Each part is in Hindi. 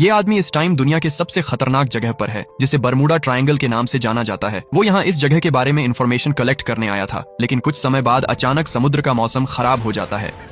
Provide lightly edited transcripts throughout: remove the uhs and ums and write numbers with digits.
ये आदमी इस टाइम दुनिया के सबसे खतरनाक जगह पर है, जिसे बरमूडा ट्रायंगल के नाम से जाना जाता है। वो यहाँ इस जगह के बारे में इंफॉर्मेशन कलेक्ट करने आया था, लेकिन कुछ समय बाद अचानक समुद्र का मौसम खराब हो जाता है।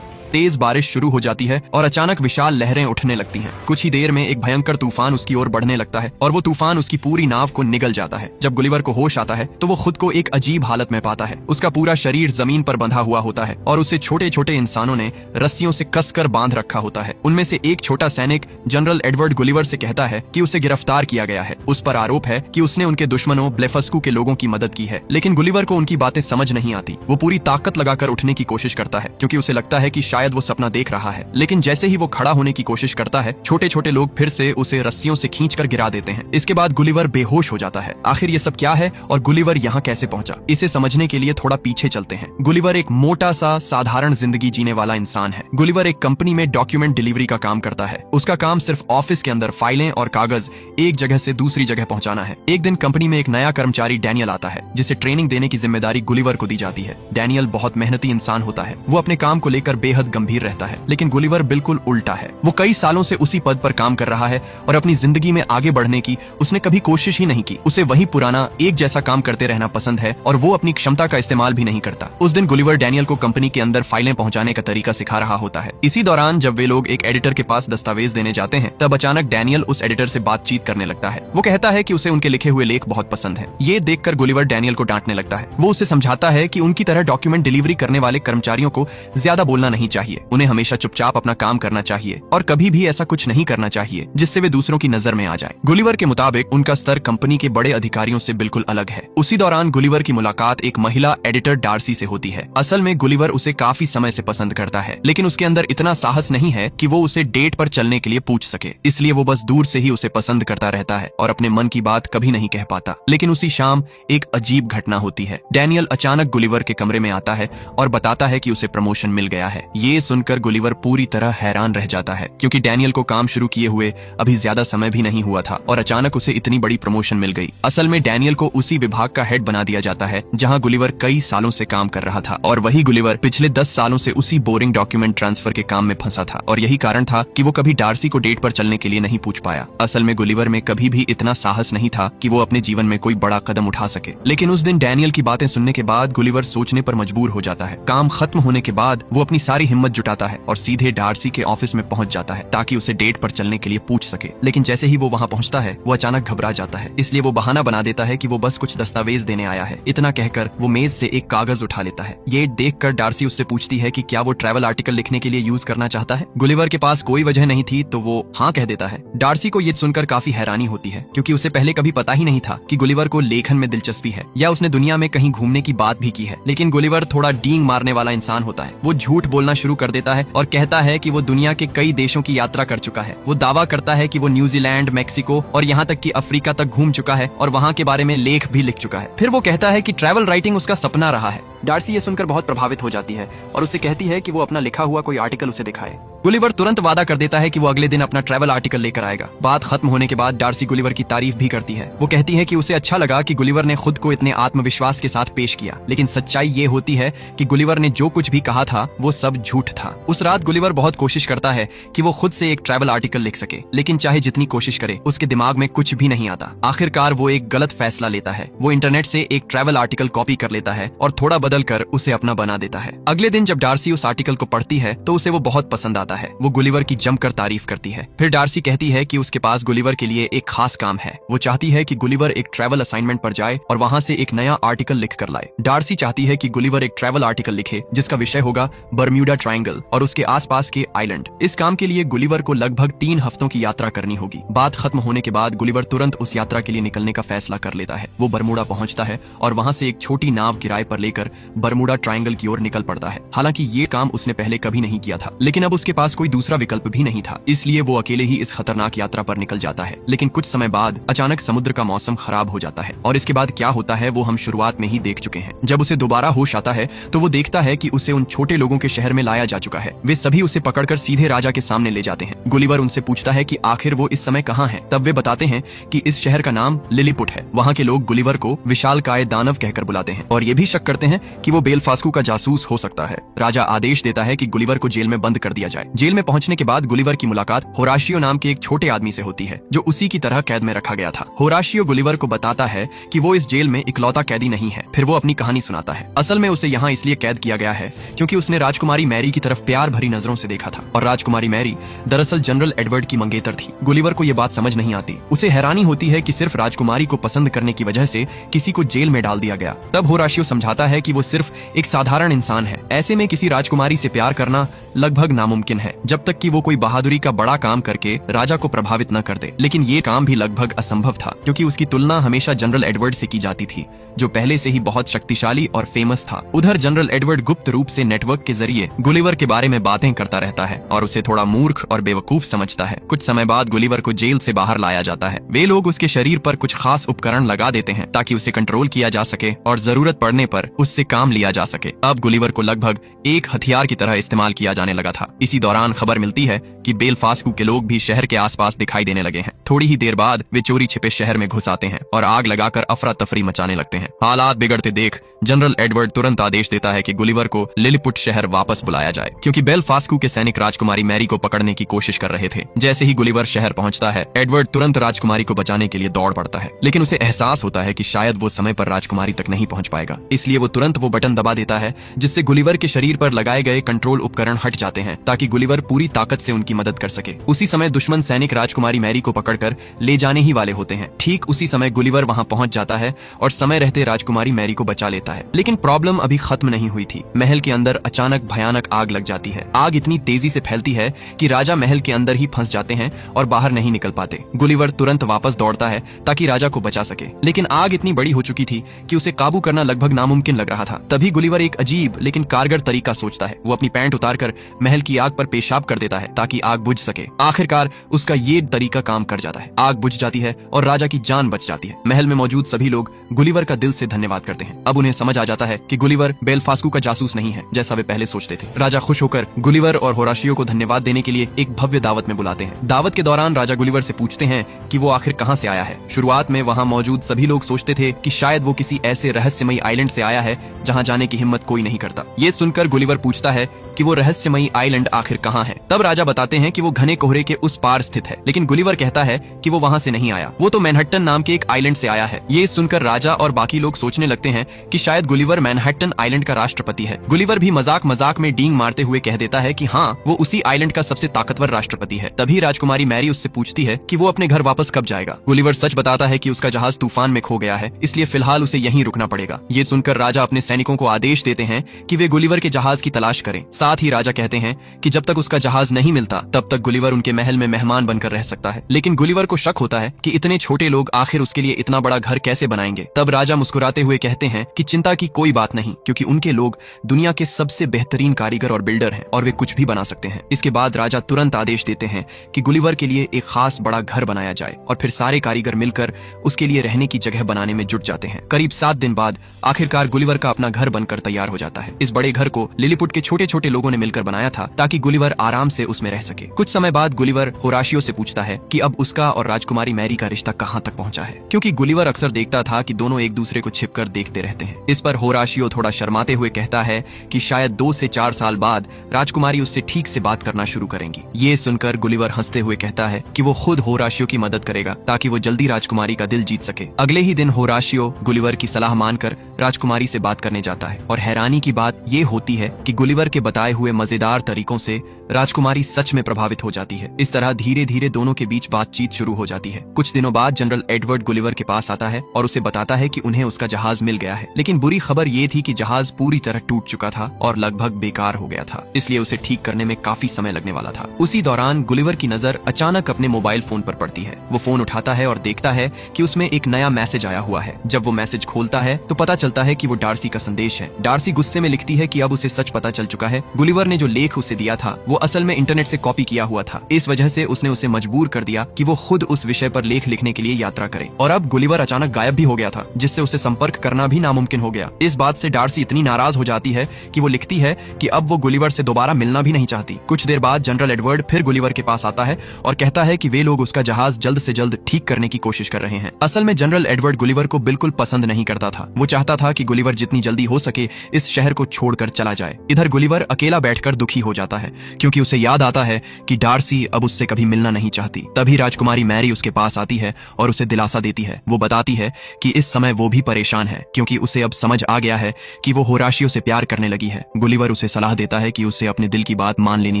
तेज बारिश शुरू हो जाती है और अचानक विशाल लहरें उठने लगती हैं। कुछ ही देर में एक भयंकर तूफान उसकी ओर बढ़ने लगता है और वो तूफान उसकी पूरी नाव को निगल जाता है। जब गुलिवर को होश आता है तो वो खुद को एक अजीब हालत में पाता है। उसका पूरा शरीर जमीन पर बंधा हुआ होता है और उसे छोटे छोटे इंसानों ने रस्सियों से कसकर बांध रखा होता है। उनमें से एक छोटा सैनिक जनरल एडवर्ड गुलिवर से कहता है कि उसे गिरफ्तार किया गया है। उस पर आरोप है कि उसने उनके दुश्मनों ब्लेफस्कू के लोगों की मदद की है, लेकिन गुलिवर को उनकी बातें समझ नहीं आती। वो पूरी ताकत लगाकर उठने की कोशिश करता है क्योंकि उसे लगता है कि शायद वो सपना देख रहा है, लेकिन जैसे ही वो खड़ा होने की कोशिश करता है, छोटे छोटे लोग फिर से उसे रस्सियों से खींचकर गिरा देते हैं। इसके बाद गुलिवर बेहोश हो जाता है। आखिर ये सब क्या है और गुलिवर यहाँ कैसे पहुंचा, इसे समझने के लिए थोड़ा पीछे चलते हैं। गुलिवर एक मोटा सा साधारण जिंदगी जीने वाला इंसान है। गुलिवर एक कंपनी में डॉक्यूमेंट डिलीवरी का काम करता है। उसका काम सिर्फ ऑफिस के अंदर फाइलें और कागज एक जगह से दूसरी जगह पहुंचाना है। एक दिन कंपनी में एक नया कर्मचारी डैनियल आता है, जिसे ट्रेनिंग देने की जिम्मेदारी गुलिवर को दी जाती है। डैनियल बहुत मेहनती इंसान होता है। वो अपने काम को लेकर बेहद गंभीर रहता है, लेकिन गुलिवर बिल्कुल उल्टा है। वो कई सालों से उसी पद पर काम कर रहा है और अपनी जिंदगी में आगे बढ़ने की उसने कभी कोशिश ही नहीं की। उसे वही पुराना एक जैसा काम करते रहना पसंद है और वो अपनी क्षमता का इस्तेमाल भी नहीं करता। उस दिन गुलिवर डैनियल को कंपनी के अंदर फाइलें पहुंचाने का तरीका सिखा रहा होता है। इसी दौरान जब वे लोग एक एडिटर के पास दस्तावेज देने जाते हैं, तब अचानक डैनियल उस एडिटर से बातचीत करने लगता है। वो कहता है कि उसे उनके लिखे हुए लेख बहुत पसंद है। ये देखकर गुलिवर डैनियल को डांटने लगता है। वो उसे समझाता है कि उनकी तरह डॉक्यूमेंट डिलीवरी करने वाले कर्मचारियों को ज्यादा बोलना नहीं चाहिए। उन्हें हमेशा चुपचाप अपना काम करना चाहिए और कभी भी ऐसा कुछ नहीं करना चाहिए जिससे वे दूसरों की नजर में आ जाए। गुलिवर के मुताबिक उनका स्तर कंपनी के बड़े अधिकारियों से बिल्कुल अलग है। उसी दौरान गुलिवर की मुलाकात एक महिला एडिटर डार्सी से होती है। असल में गुलिवर उसे काफी समय से पसंद करता है, लेकिन उसके अंदर इतना साहस नहीं है कि वो उसे डेट पर चलने के लिए पूछ सके। इसलिए वो बस दूर से ही उसे पसंद करता रहता है और अपने मन की बात कभी नहीं कह पाता। लेकिन उसी शाम एक अजीब घटना होती है। डैनियल अचानक गुलिवर के कमरे में आता है और बताता है कि उसे प्रमोशन मिल गया है। ये सुनकर गुलिवर पूरी तरह हैरान रह जाता है, क्योंकि डैनियल को काम शुरू किए हुए अभी ज्यादा समय भी नहीं हुआ था और अचानक उसे इतनी बड़ी प्रमोशन मिल गई। असल में डैनियल को उसी विभाग का हेड बना दिया जाता है जहां गुलिवर कई सालों से काम कर रहा था, और वही गुलिवर पिछले 10 सालों से उसी बोरिंग डॉक्यूमेंट ट्रांसफर के काम में फंसा था। और यही कारण था कि वो कभी डार्सी को डेट पर चलने के लिए नहीं पूछ पाया। असल में गुलिवर में कभी भी इतना साहस नहीं था कि वो अपने जीवन में कोई बड़ा कदम उठा सके। लेकिन उस दिन डैनियल की बातें सुनने के बाद गुलिवर सोचने पर मजबूर हो जाता है। काम खत्म होने के बाद वो अपनी सारी हिम्मत जुटाता है और सीधे डार्सी के ऑफिस में पहुंच जाता है ताकि उसे डेट पर चलने के लिए पूछ सके। लेकिन जैसे ही वो वहां पहुंचता है, वो अचानक घबरा जाता है। इसलिए वो बहाना बना देता है कि वो बस कुछ दस्तावेज देने आया है। इतना कहकर वो मेज से एक कागज उठा लेता है। ये देखकर डार्सी उससे पूछती है कि क्या वो ट्रैवल आर्टिकल लिखने के लिए यूज करना चाहता है। गुलिवर के पास कोई वजह नहीं थी तो वो हाँ कह देता है। डार्सी को ये सुनकर काफी हैरानी होती है, क्योंकि उसे पहले कभी पता ही नहीं था कि गुलिवर को लेखन में दिलचस्पी है या उसने दुनिया में कहीं घूमने की बात भी की है। लेकिन गुलिवर थोड़ा डींग मारने वाला इंसान होता है। वो झूठ बोलना शुरू कर देता है और कहता है कि वो दुनिया के कई देशों की यात्रा कर चुका है। वो दावा करता है कि वो न्यूजीलैंड, मेक्सिको और यहाँ तक कि अफ्रीका तक घूम चुका है और वहाँ के बारे में लेख भी लिख चुका है। फिर वो कहता है कि ट्रैवल राइटिंग उसका सपना रहा है। डार्सी ये सुनकर बहुत प्रभावित हो जाती है और उससे कहती है कि वो अपना लिखा हुआ कोई आर्टिकल उसे दिखाए। गुलिवर तुरंत वादा कर देता है कि वो अगले दिन अपना ट्रैवल आर्टिकल लेकर आएगा। बात खत्म होने के बाद डार्सी गुलिवर की तारीफ भी करती है। वो कहती है कि उसे अच्छा लगा कि गुलिवर ने खुद को इतने आत्मविश्वास के साथ पेश किया, लेकिन सच्चाई ये होती है कि गुलिवर ने जो कुछ भी कहा था वो सब झूठ था। उस रात गुलिवर बहुत कोशिश करता है कि वो खुद से एक ट्रैवल आर्टिकल लिख सके, लेकिन चाहे जितनी कोशिश करे उसके दिमाग में कुछ भी नहीं आता। आखिरकार वो एक गलत फैसला लेता है। वो इंटरनेट से एक ट्रैवल आर्टिकल कॉपी कर लेता है और थोड़ा बदल कर उसे अपना बना देता है। अगले दिन जब डार्सी उस आर्टिकल को पढ़ती है तो उसे वो बहुत पसंद आता है। वो गुलिवर की जमकर तारीफ करती है। फिर डार्सी कहती है कि उसके पास गुलिवर के लिए एक खास काम है। वो चाहती है कि गुलिवर एक ट्रैवल असाइनमेंट पर जाए और वहां से एक नया आर्टिकल लिख कर लाए। डार्सी चाहती है कि गुलिवर एक ट्रैवल आर्टिकल लिखे जिसका विषय होगा बरम्यूडा ट्रायंगल और उसके आसपास के आइलैंड। इस काम के लिए गुलिवर को लगभग 3 हफ्तों की यात्रा करनी होगी। बात खत्म होने के बाद गुलिवर तुरंत उस यात्रा के लिए निकलने का फैसला कर लेता है। वो बरमूडा पहुंचता है और वहां से एक छोटी नाव किराए पर लेकर बरमूडा ट्रायंगल की ओर निकल पड़ता है। हालांकि ये काम उसने पहले कभी नहीं किया था, लेकिन अब उसके पास कोई दूसरा विकल्प भी नहीं था, इसलिए वो अकेले ही इस खतरनाक यात्रा पर निकल जाता है। लेकिन कुछ समय बाद अचानक समुद्र का मौसम खराब हो जाता है और इसके बाद क्या होता है वो हम शुरुआत में ही देख चुके हैं। जब उसे दोबारा होश आता है तो वो देखता है कि उसे उन छोटे लोगों के शहर में लाया जा चुका है। वे सभी उसे पकड़कर सीधे राजा के सामने ले जाते हैं। गुलिवर उनसे पूछता है कि आखिर वो इस समय कहाँ हैं। तब वे बताते हैं कि इस शहर का नाम लिलीपुट है। वहाँ के लोग गुलिवर को विशालकाय दानव कहकर बुलाते हैं और ये भी शक करते हैं कि वो बेलफास्कू का जासूस हो सकता है। राजा आदेश देता है कि गुलिवर को जेल में बंद कर दिया जाए। जेल में पहुंचने के बाद गुलिवर की मुलाकात होराशियो नाम के एक छोटे आदमी से होती है जो उसी की तरह कैद में रखा गया था। होराशियो गुलिवर को बताता है कि वो इस जेल में इकलौता कैदी नहीं है। फिर वो अपनी कहानी सुनाता है। असल में उसे यहाँ इसलिए कैद किया गया है क्योंकि उसने राजकुमारी मैरी की तरफ प्यार भरी नजरों से देखा था और राजकुमारी मैरी दरअसल जनरल एडवर्ड की मंगेतर थी। गुलिवर को ये बात समझ नहीं आती। उसे हैरानी होती है कि सिर्फ राजकुमारी को पसंद करने की वजह से किसी को जेल में डाल दिया गया। तब होराशियो समझाता है कि वो सिर्फ एक साधारण इंसान है। ऐसे में किसी राजकुमारी से प्यार करना लगभग नामुमकिन है जब तक कि वो कोई बहादुरी का बड़ा काम करके राजा को प्रभावित न कर दे। लेकिन ये काम भी लगभग असंभव था क्योंकि उसकी तुलना हमेशा जनरल एडवर्ड से की जाती थी जो पहले से ही बहुत शक्तिशाली और फेमस था। उधर जनरल एडवर्ड गुप्त रूप से नेटवर्क के जरिए गुलिवर के बारे में बातें करता रहता है और उसे थोड़ा मूर्ख और बेवकूफ समझता है। कुछ समय बाद गुलिवर को जेल से बाहर लाया जाता है। वे लोग उसके शरीर पर कुछ खास उपकरण लगा देते हैं ताकि उसे कंट्रोल किया जा सके और जरूरत पड़ने पर उससे काम लिया जा सके। अब गुलिवर को लगभग एक हथियार की तरह इस्तेमाल किया जाने लगा था। इसी दौरान खबर मिलती है कि बेलफास्को के लोग भी शहर के आसपास दिखाई देने लगे हैं। थोड़ी ही देर बाद वे चोरी छिपे शहर में घुस आते हैं और आग लगाकर अफरा तफरी मचाने लगते हैं। हालात बिगड़ते देख जनरल एडवर्ड तुरंत आदेश देता है कि गुलिवर को लिलीपुट शहर वापस बुलाया जाए क्योंकि बेलफास्को के सैनिक राजकुमारी मैरी को पकड़ने की कोशिश कर रहे थे। जैसे ही गुलिवर शहर पहुंचता है, एडवर्ड तुरंत राजकुमारी को बचाने के लिए दौड़ पड़ता है, लेकिन उसे एहसास होता है कि शायद वो समय पर राजकुमारी तक नहीं पहुंच पाएगा। इसलिए वो तुरंत वो बटन दबा देता है जिससे गुलिवर के शरीर पर लगाए गए कंट्रोल उपकरण हट जाते हैं ताकि गुलिवर पूरी ताकत से उनकी मदद कर सके। उसी समय दुश्मन सैनिक राजकुमारी मैरी को पकड़कर ले जाने ही वाले होते हैं। ठीक उसी समय गुलिवर वहां पहुंच जाता है और समय रहते राजकुमारी मैरी को बचा लेता है। लेकिन प्रॉब्लम अभी खत्म नहीं हुई थी। महल के अंदर अचानक भयानक आग लग जाती है। आग इतनी तेजी से फैलती है कि राजा महल के अंदर ही फंस जाते हैं और बाहर नहीं निकल पाते। गुलिवर तुरंत वापस दौड़ता है ताकि राजा को बचा सके, लेकिन आग इतनी बड़ी हो चुकी थी कि उसे काबू करना लगभग नामुमकिन लग रहा था। तभी गुलिवर एक अजीब लेकिन कारगर तरीका सोचता है। वो अपनी पैंट उतारकर महल की आग पर पेशाब कर देता है ताकि आग बुझ सके। आखिरकार उसका ये तरीका काम कर जाता है। आग बुझ जाती है और राजा की जान बच जाती है। महल में मौजूद सभी लोग गुलिवर का दिल से धन्यवाद करते हैं। अब उन्हें समझ आ जाता है कि गुलिवर बेलफास्को का जासूस नहीं है जैसा वे पहले सोचते थे। राजा खुश होकर गुलिवर और होराशियो को धन्यवाद देने के लिए एक भव्य दावत में बुलाते हैं। दावत के दौरान राजा गुलिवर से पूछते हैं कि वो आखिर कहां से आया है। शुरुआत में वहां मौजूद सभी लोग सोचते थे कि शायद वो किसी ऐसे रहस्यमयी आइलैंड से आया है जहां जाने की हिम्मत कोई नहीं करता। ये सुनकर गुलिवर पूछता है कि वो रहस्यमयी आइलैंड आखिर कहां है। तब राजा बताते हैं कि वो घने कोहरे के उस पार स्थित है, लेकिन गुलिवर कहता है कि वो वहां से नहीं आया, वो तो मैनहट्टन नाम के एक आइलैंड से आया है। ये सुनकर राजा और बाकी लोग सोचने लगते हैं कि शायद गुलिवर मैनहट्टन आइलैंड का राष्ट्रपति है। गुलिवर भी मजाक मजाक में डींग मारते हुए कह देता है कि हाँ, वो उसी आइलैंड का सबसे ताकतवर राष्ट्रपति है। तभी राजकुमारी मैरी उससे पूछती है कि वो अपने घर वापस कब जाएगा। गुलिवर सच बताता है कि उसका जहाज तूफान में खो गया है, इसलिए फिलहाल उसे यहीं रुकना पड़ेगा। ये सुनकर राजा अपने सैनिकों को आदेश देते हैं कि वे गुलिवर के जहाज की तलाश करें। साथ ही राजा कहते हैं कि जब तक उसका जहाज नहीं मिलता तब तक गुलिवर उनके महल में मेहमान बनकर रह सकता है। लेकिन गुलिवर को शक होता है कि इतने छोटे लोग आखिर उसके लिए इतना बड़ा घर कैसे बनाएंगे। तब राजा मुस्कुराते हुए कहते हैं कि चिंता की कोई बात नहीं, क्योंकि उनके लोग दुनिया के सबसे बेहतरीन कारीगर और बिल्डर हैं और वे कुछ भी बना सकते हैं। इसके बाद राजा तुरंत आदेश देते हैं कि गुलिवर के लिए एक खास बड़ा घर बनाया जाए और फिर सारे कारीगर मिलकर उसके लिए रहने की जगह बनाने में जुट जाते हैं। करीब 7 दिन बाद आखिरकार गुलिवर का अपना घर बनकर तैयार हो जाता है। इस बड़े घर को लिलीपुट के छोटे छोटे लोगों ने मिलकर बनाया था ताकि गुलिवर आराम से उसमें रह सके। कुछ समय बाद गुलिवर होराशियो से पूछता है कि अब उसका और राजकुमारी मैरी का रिश्ता कहां तक पहुंचा है, क्योंकि गुलिवर अक्सर देखता था कि दोनों एक दूसरे को छिपकर देखते रहते हैं। इस पर होराशियो थोड़ा शर्माते हुए कहता है कि शायद 2 से 4 साल बाद राजकुमारी उससे ठीक से बात करना शुरू करेंगी। ये सुनकर गुलिवर हंसते हुए कहता है कि वो खुद होराशियो की मदद करेगा ताकि वो जल्दी राजकुमारी का दिल जीत सके। अगले ही दिन होराशियो गुलिवर की सलाह मानकर राजकुमारी से बात करने जाता है और हैरानी की बात ये होती है कि गुलिवर के बताए हुए मजेदार तरीकों से राजकुमारी सच में प्रभावित हो जाती है। इस तरह धीरे धीरे दोनों के बीच बातचीत शुरू हो जाती है। कुछ दिनों बाद जनरल एडवर्ड गुलिवर के पास आता है और उसे बताता है कि उन्हें उसका जहाज मिल गया है, लेकिन बुरी खबर ये थी कि जहाज पूरी तरह टूट चुका था और लगभग बेकार हो गया था, इसलिए उसे ठीक करने में काफी समय लगने वाला था। उसी दौरान गुलिवर की नजर अचानक अपने मोबाइल फोन पर पड़ती है। वो फोन उठाता है और देखता है कि उसमें एक नया मैसेज आया हुआ है। जब वो मैसेज खोलता है तो पता चलता है कि वो डार्सी का संदेश है। डार्सी गुस्से में लिखती है कि अब उसे सच पता चल चुका है। गुलिवर ने जो लेख उसे दिया था वो असल में इंटरनेट से कॉपी किया हुआ था। इस वजह से उसने उसे मजबूर कर दिया कि वो खुद उस विषय पर लेख लिखने के लिए यात्रा करे। और अब गुलिवर अचानक गायब भी हो गया था, जिससे उसे संपर्क करना भी नामुमकिन हो गया। इस बात से डार्सी इतनी नाराज हो जाती है कि वो लिखती है कि अब वो गुलिवर से दोबारा मिलना भी नहीं चाहती। कुछ देर बाद जनरल एडवर्ड फिर गुलिवर के पास आता है और कहता है कि वे लोग उसका जहाज जल्द से जल्द ठीक करने की कोशिश कर रहे हैं। असल में जनरल एडवर्ड गुलिवर को बिल्कुल पसंद नहीं करता था। वो चाहता था कि गुलिवर जितनी जल्दी हो सके इस शहर को छोड़कर चला जाए। इधर गुलिवर अकेला बैठकर दुखी हो जाता है, क्योंकि उसे याद आता है कि डार्सी अब उससे कभी मिलना नहीं चाहती। तभी राजकुमारी मैरी उसके पास आती है और उसे दिलासा देती है। वो बताती है कि इस समय वो भी परेशान है, क्योंकि उसे अब समझ आ गया है कि वो होराशियो से प्यार करने लगी है। गुलिवर उसे सलाह देता है कि उसे अपने दिल की बात मान लेनी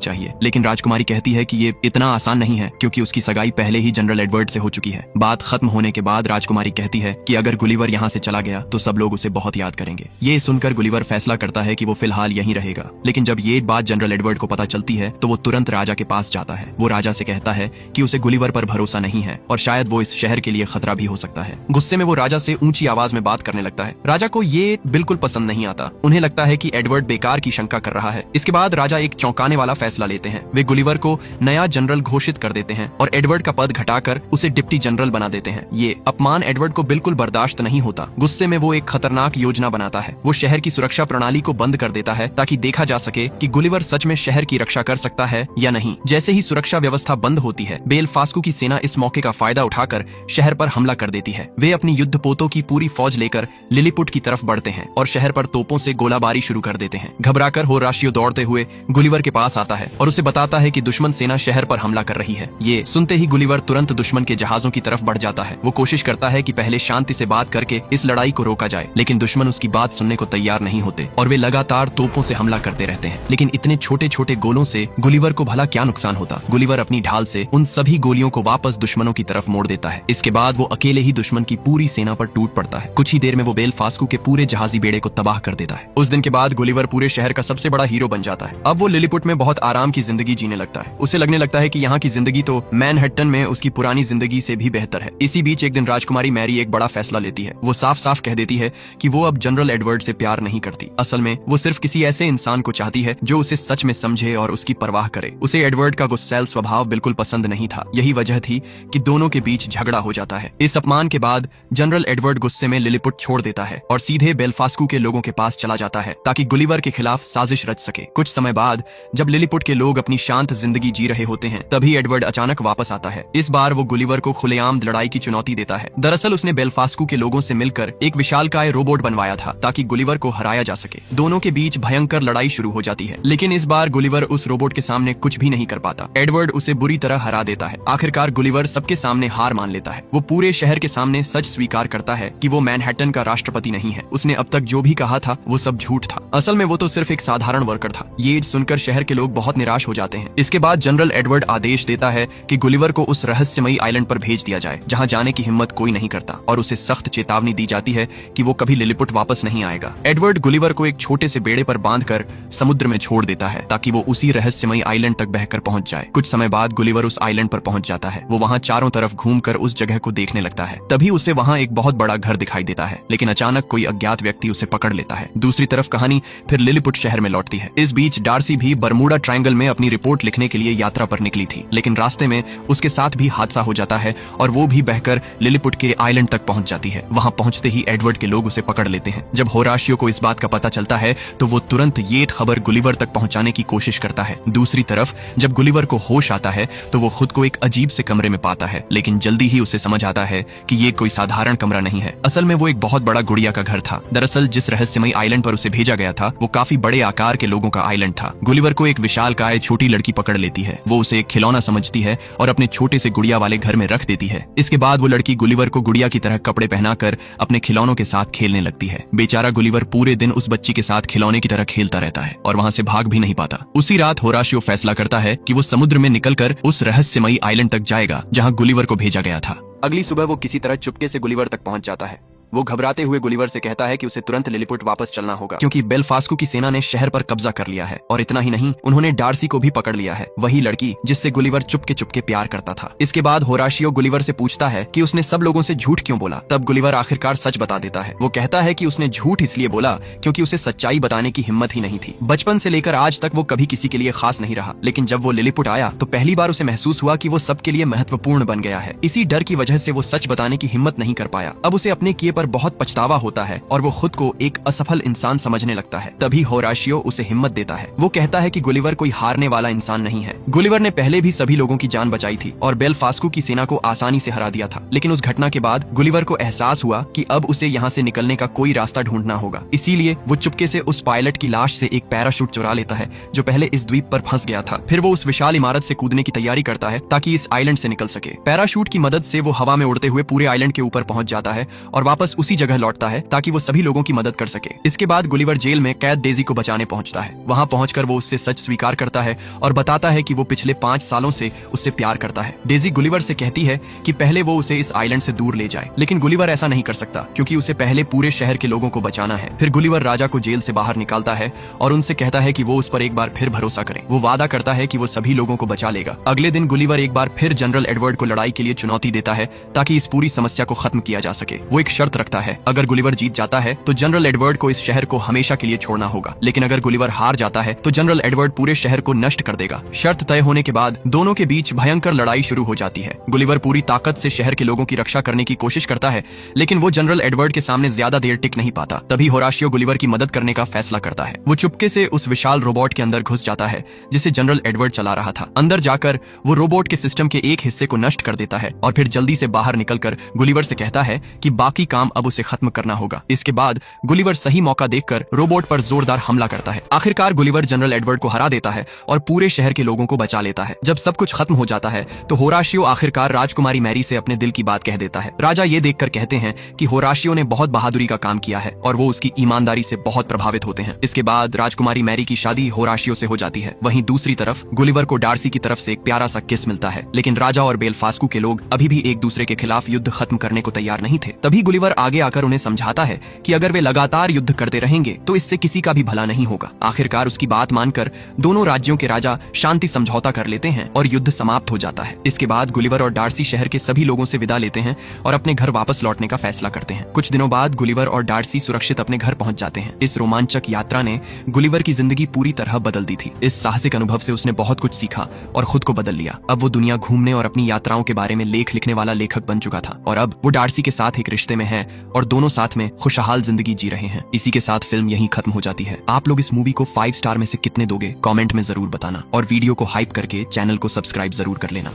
चाहिए, लेकिन राजकुमारी कहती है कि ये इतना आसान नहीं है, क्योंकि उसकी सगाई पहले ही जनरल एडवर्ड से हो चुकी है। बात खत्म होने के बाद राजकुमारी कहती है कि अगर गुलिवर यहाँ से चला गया तो सब लोग उसे बहुत याद करेंगे। ये सुनकर गुलिवर फैसला करता है कि वो फिलहाल यहीं रहेगा, लेकिन जब ये बात जनरल एडवर्ड को पता चलती है तो वो तुरंत राजा के पास जाता है। वो राजा से कहता है कि उसे गुलिवर पर भरोसा नहीं है और शायद वो इस शहर के लिए खतरा भी हो सकता है। गुस्से में वो राजा से ऊंची आवाज में बात करने लगता है। राजा को ये बिल्कुल पसंद नहीं आता। उन्हें लगता है कि एडवर्ड बेकार की शंका कर रहा है। इसके बाद राजा एक चौंकाने वाला फैसला लेते हैं। वे गुलिवर को नया जनरल घोषित कर देते हैं और एडवर्ड का पद घटाकर उसे डिप्टी जनरल बना देते हैं। ये अपमान एडवर्ड को बिल्कुल बर्दाश्त नहीं होता। गुस्से में वो एक खतरनाक योजना बनाता है। वो शहर की सुरक्षा प्रणाली को बंद कर देता है ताकि देखा जा सके कि गुलिवर सच में शहर की रक्षा कर सकता है या नहीं। जैसे ही सुरक्षा व्यवस्था बंद होती है, बेलफास्को की सेना इस मौके का फायदा उठाकर शहर पर हमला कर देती है। वे अपनी युद्धपोतों की पूरी फौज लेकर लिलीपुट की तरफ बढ़ते हैं और शहर पर तोपों से गोलाबारी शुरू कर देते हैं। घबराकर होराशियो दौड़ते हुए गुलिवर के पास आता है और उसे बताता है कि दुश्मन सेना शहर पर हमला कर रही है। ये सुनते ही गुलिवर तुरंत दुश्मन के जहाजों की तरफ बढ़ जाता है। वो कोशिश करता है कि पहले शांति से बात करके इस लड़ाई को रोका जाए, लेकिन दुश्मन उसकी बात सुनने को तैयार नहीं होते और वे लगातार तोपों से हमला करते रहते हैं। लेकिन इतने छोटे छोटे गोलों से गुलिवर को भला क्या नुकसान होता। गुलिवर अपनी ढाल से उन सभी गोलियों को वापस दुश्मनों की तरफ मोड़ देता है। इसके बाद वो अकेले ही दुश्मन की पूरी सेना पर टूट पड़ता है। कुछ ही देर में वो बेलफास्को के पूरे जहाजी बेड़े को तबाह कर देता है। उस दिन के बाद गुलिवर पूरे शहर का सबसे बड़ा हीरो बन जाता है। अब वो लिलीपुट में बहुत आराम की जिंदगी जीने लगता है। उसे लगने लगता है कि यहाँ की जिंदगी तो मैनहट्टन में उसकी पुरानी जिंदगी से भी बेहतर है। इसी बीच एक दिन राजकुमारी मैरी एक बड़ा फैसला लेती है। वो साफ साफ कह देती है कि वो अब जनरल एडवर्ड से प्यार नहीं करती। असल में वो सिर्फ किसी ऐसे इंसान को चाहती है जो उसे सच में समझे और उसकी परवाह करे। उसे एडवर्ड का गुस्सैल स्वभाव बिल्कुल पसंद नहीं था। यही वजह थी कि दोनों के बीच झगड़ा हो जाता है। इस अपमान के बाद जनरल एडवर्ड गुस्से में लिलीपुट छोड़ देता है और सीधे बेलफास्को के लोगों के पास चला जाता है ताकि गुलिवर के खिलाफ साजिश रच सके। कुछ समय बाद जब लिलीपुट के लोग अपनी शांत जिंदगी जी रहे होते हैं, तभी एडवर्ड अचानक वापस आता है। इस बार वो गुलिवर को खुलेआम लड़ाई की चुनौती देता है। दरअसल उसने बेलफास्को के लोगों से मिलकर एक विशालकाय रोबोट बनवाया था ताकि गुलिवर को हराया जा सके। दोनों के बीच भयंकर लड़ाई शुरू हो जाती है, लेकिन इस बार गुलिवर उस रोबोट के सामने कुछ भी नहीं कर पाता। एडवर्ड उसे बुरी तरह हरा देता है। आखिरकार गुलिवर सबके सामने हार मान लेता है। वो पूरे शहर के सामने सच स्वीकार करता है कि वो मैनहट्टन का राष्ट्रपति नहीं है। उसने अब तक जो भी कहा था वो सब झूठ था। असल में वो तो सिर्फ एक साधारण वर्कर था। ये सुनकर शहर के लोग बहुत निराश हो जाते हैं। इसके बाद जनरल एडवर्ड आदेश देता है कि गुलिवर को उस रहस्यमयी आइलैंड पर भेज दिया जाए जहाँ जाने की हिम्मत कोई नहीं करता, और उसे सख्त चेतावनी दी जाती है कि वो कभी लिलीपुट वापस नहीं आएगा। एडवर्ड गुलिवर को एक छोटे से बेड़े पर बांधकर समुद्र में छोड़ देता है ताकि वो उसी रहस्यमयी आइलैंड तक बहकर पहुंच जाए। कुछ समय बाद गुलिवर उस आइलैंड पर पहुंच जाता है। वो वहां चारों तरफ घूमकर उस जगह को देखने लगता है। तभी उसे वहां एक बहुत बड़ा घर दिखाई देता है, लेकिन अचानक कोई अज्ञात व्यक्ति उसे पकड़ लेता है। दूसरी तरफ कहानी फिर लिलीपुट शहर में लौटती है। इस बीच डार्सी भी बरमूडा ट्रायंगल में अपनी रिपोर्ट लिखने के लिए यात्रा पर निकली थी, लेकिन रास्ते में उसके साथ भी हादसा हो जाता है और वो भी बहकर लिलीपुट के आइलैंड तक पहुंच जाती है। वहां पहुंचते ही एडवर्ड के लोग उसे पकड़ लेते हैं। जब होराशियो को इस बात का पता चलता है तो वो तुरंत ये खबर गुलिवर तक पहुंचाने की कोशिश करता है। दूसरी तरफ जब गुलिवर को होश आता है तो वो खुद को एक अजीब से कमरे में पाता है, लेकिन जल्दी ही उसे समझ आता है कि ये कोई साधारण कमरा नहीं है। असल में वो एक बहुत बड़ा गुड़िया का घर था। दरअसल जिस रहस्यमयी आइलैंड पर उसे भेजा गया था वो काफी बड़े आकार के लोगों का आइलैंड था। गुलिवर को एक विशालकाय छोटी लड़की पकड़ लेती है। वो उसे एक खिलौना समझती है और अपने छोटे से गुड़िया वाले घर में रख देती है। इसके बाद वो लड़की गुलिवर को गुड़िया की तरह कपड़े पहनाकर अपने खिलौनों के साथ खेलने लगती है। बेचारा गुलिवर पूरे दिन उस बच्ची के साथ खिलौने की तरह खेलता रहता है और वहां से भाग भी नहीं पाता। उसी रात होराशियो फैसला करता है कि वो समुद्र में निकलकर उस रहस्यमयी आइलैंड तक जाएगा जहां गुलिवर को भेजा गया था। अगली सुबह वो किसी तरह चुपके से गुलिवर तक पहुंच जाता है। वो घबराते हुए गुलिवर से कहता है कि उसे तुरंत लिलीपुट वापस चलना होगा, क्योंकि बेलफास्को की सेना ने शहर पर कब्जा कर लिया है। और इतना ही नहीं, उन्होंने डार्सी को भी पकड़ लिया है, वही लड़की जिससे गुलिवर चुपके चुपके प्यार करता था। इसके बाद होराशियो गुलिवर से पूछता है कि उसने सब लोगों से झूठ क्यों बोला। तब गुलिवर आखिरकार सच बता देता है। वो कहता है कि उसने झूठ इसलिए बोला क्योंकि उसे सच्चाई बताने की हिम्मत ही नहीं थी। बचपन से लेकर आज तक वो कभी किसी के लिए खास नहीं रहा, लेकिन जब वो लिलीपुट आया तो पहली बार उसे महसूस हुआ कि वो सबके लिए महत्वपूर्ण बन गया है। इसी डर की वजह से वो सच बताने की हिम्मत नहीं कर पाया। अब उसे अपने किए पर बहुत पछतावा होता है और वो खुद को एक असफल इंसान समझने लगता है। तभी होराशियो उसे हिम्मत देता है। वो कहता है कि गुलिवर कोई हारने वाला इंसान नहीं है। गुलिवर ने पहले भी सभी लोगों की जान बचाई थी और बेलफास्को की सेना को आसानी से हरा दिया था, लेकिन उस घटना के बाद गुलिवर को एहसास हुआ कि अब उसे यहाँ से निकलने का कोई रास्ता ढूंढना होगा। इसीलिए वो चुपके से उस पायलट की लाश से एक पैराशूट चुरा लेता है जो पहले इस द्वीप पर फंस गया था। फिर वो उस विशाल इमारत से कूदने की तैयारी करता है ताकि इस आइलैंड से निकल सके। पैराशूट की मदद से वो हवा में उड़ते हुए पूरे आइलैंड के ऊपर पहुंच जाता है और वापस उसी जगह लौटता है ताकि वो सभी लोगों की मदद कर सके। इसके बाद गुलिवर जेल में कैद डेजी को बचाने पहुंचता है। वहां पहुंचकर वो उससे सच स्वीकार करता है और बताता है कि वो पिछले 5 सालों से उससे प्यार करता है। डेजी गुलिवर से कहती है कि पहले वो उसे इस आइलैंड से दूर ले जाए, लेकिन गुलिवर ऐसा नहीं कर सकता क्योंकि उसे पहले पूरे शहर के लोगों को बचाना है। फिर गुलिवर राजा को जेल से बाहर निकालता है और उनसे कहता है कि वो उस पर एक बार फिर भरोसा करें। वो वादा करता है कि वो सभी लोगों को बचा लेगा। अगले दिन गुलिवर एक बार फिर जनरल एडवर्ड को लड़ाई के लिए चुनौती देता है ताकि इस पूरी समस्या को खत्म किया जा सके। वो एक शर्त रखता है, अगर गुलिवर जीत जाता है तो जनरल एडवर्ड को इस शहर को हमेशा के लिए छोड़ना होगा, लेकिन अगर गुलिवर हार जाता है तो जनरल एडवर्ड पूरे शहर को नष्ट कर देगा। शर्त तय होने के बाद दोनों के बीच भयंकर लड़ाई शुरू हो जाती है। गुलिवर पूरी ताकत से शहर के लोगों की रक्षा करने की कोशिश करता है, लेकिन वो जनरल एडवर्ड के सामने ज्यादा देर टिक नहीं पाता। तभी होराशियो गुलिवर की मदद करने का फैसला करता है। वो चुपके से उस विशाल रोबोट के अंदर घुस जाता है जिसे जनरल एडवर्ड चला रहा था। अंदर जाकर वो रोबोट के सिस्टम के एक हिस्से को नष्ट कर देता है और फिर जल्दी से बाहर निकलकर गुलिवर से कहता है कि बाकी काम अब उसे खत्म करना होगा। इसके बाद गुलिवर सही मौका देखकर रोबोट पर जोरदार हमला करता है। आखिरकार गुलिवर जनरल एडवर्ड को हरा देता है और पूरे शहर के लोगों को बचा लेता है। जब सब कुछ खत्म हो जाता है तो होराशियो आखिरकार राजकुमारी मैरी से अपने दिल की बात कह देता है। राजा ये देखकर कहते हैं कि होराशियो ने बहुत बहादुरी का काम किया है और वो उसकी ईमानदारी से बहुत प्रभावित होते हैं। इसके बाद राजकुमारी मैरी की शादी होराशियो से हो जाती है। वहीं दूसरी तरफ गुलिवर को डार्सी की तरफ से एक प्यारा सा किस मिलता है, लेकिन राजा और बेलफास्को के लोग अभी भी एक दूसरे के खिलाफ युद्ध खत्म करने को तैयार नहीं थे। तभी गुलिवर आगे आकर उन्हें समझाता है कि अगर वे लगातार युद्ध करते रहेंगे तो इससे किसी का भी भला नहीं होगा। आखिरकार उसकी बात मानकर दोनों राज्यों के राजा शांति समझौता कर लेते हैं और युद्ध समाप्त हो जाता है। इसके बाद गुलिवर और डार्सी शहर के सभी लोगों से विदा लेते हैं और अपने घर वापस लौटने का फैसला करते हैं। कुछ दिनों बाद गुलिवर और डार्सी सुरक्षित अपने घर पहुंच जाते हैं। इस रोमांचक यात्रा ने गुलिवर की जिंदगी पूरी तरह बदल दी थी। इस साहसिक अनुभव से उसने बहुत कुछ सीखा और खुद को बदल लिया। अब वो दुनिया घूमने और अपनी यात्राओं के बारे में लेख लिखने वाला लेखक बन चुका था और अब वो डार्सी के साथ एक रिश्ते में है और दोनों साथ में खुशहाल जिंदगी जी रहे हैं। इसी के साथ फिल्म यहीं खत्म हो जाती है। आप लोग इस मूवी को 5 स्टार में से कितने दोगे कमेंट में जरूर बताना और वीडियो को हाइप करके चैनल को सब्सक्राइब जरूर कर लेना।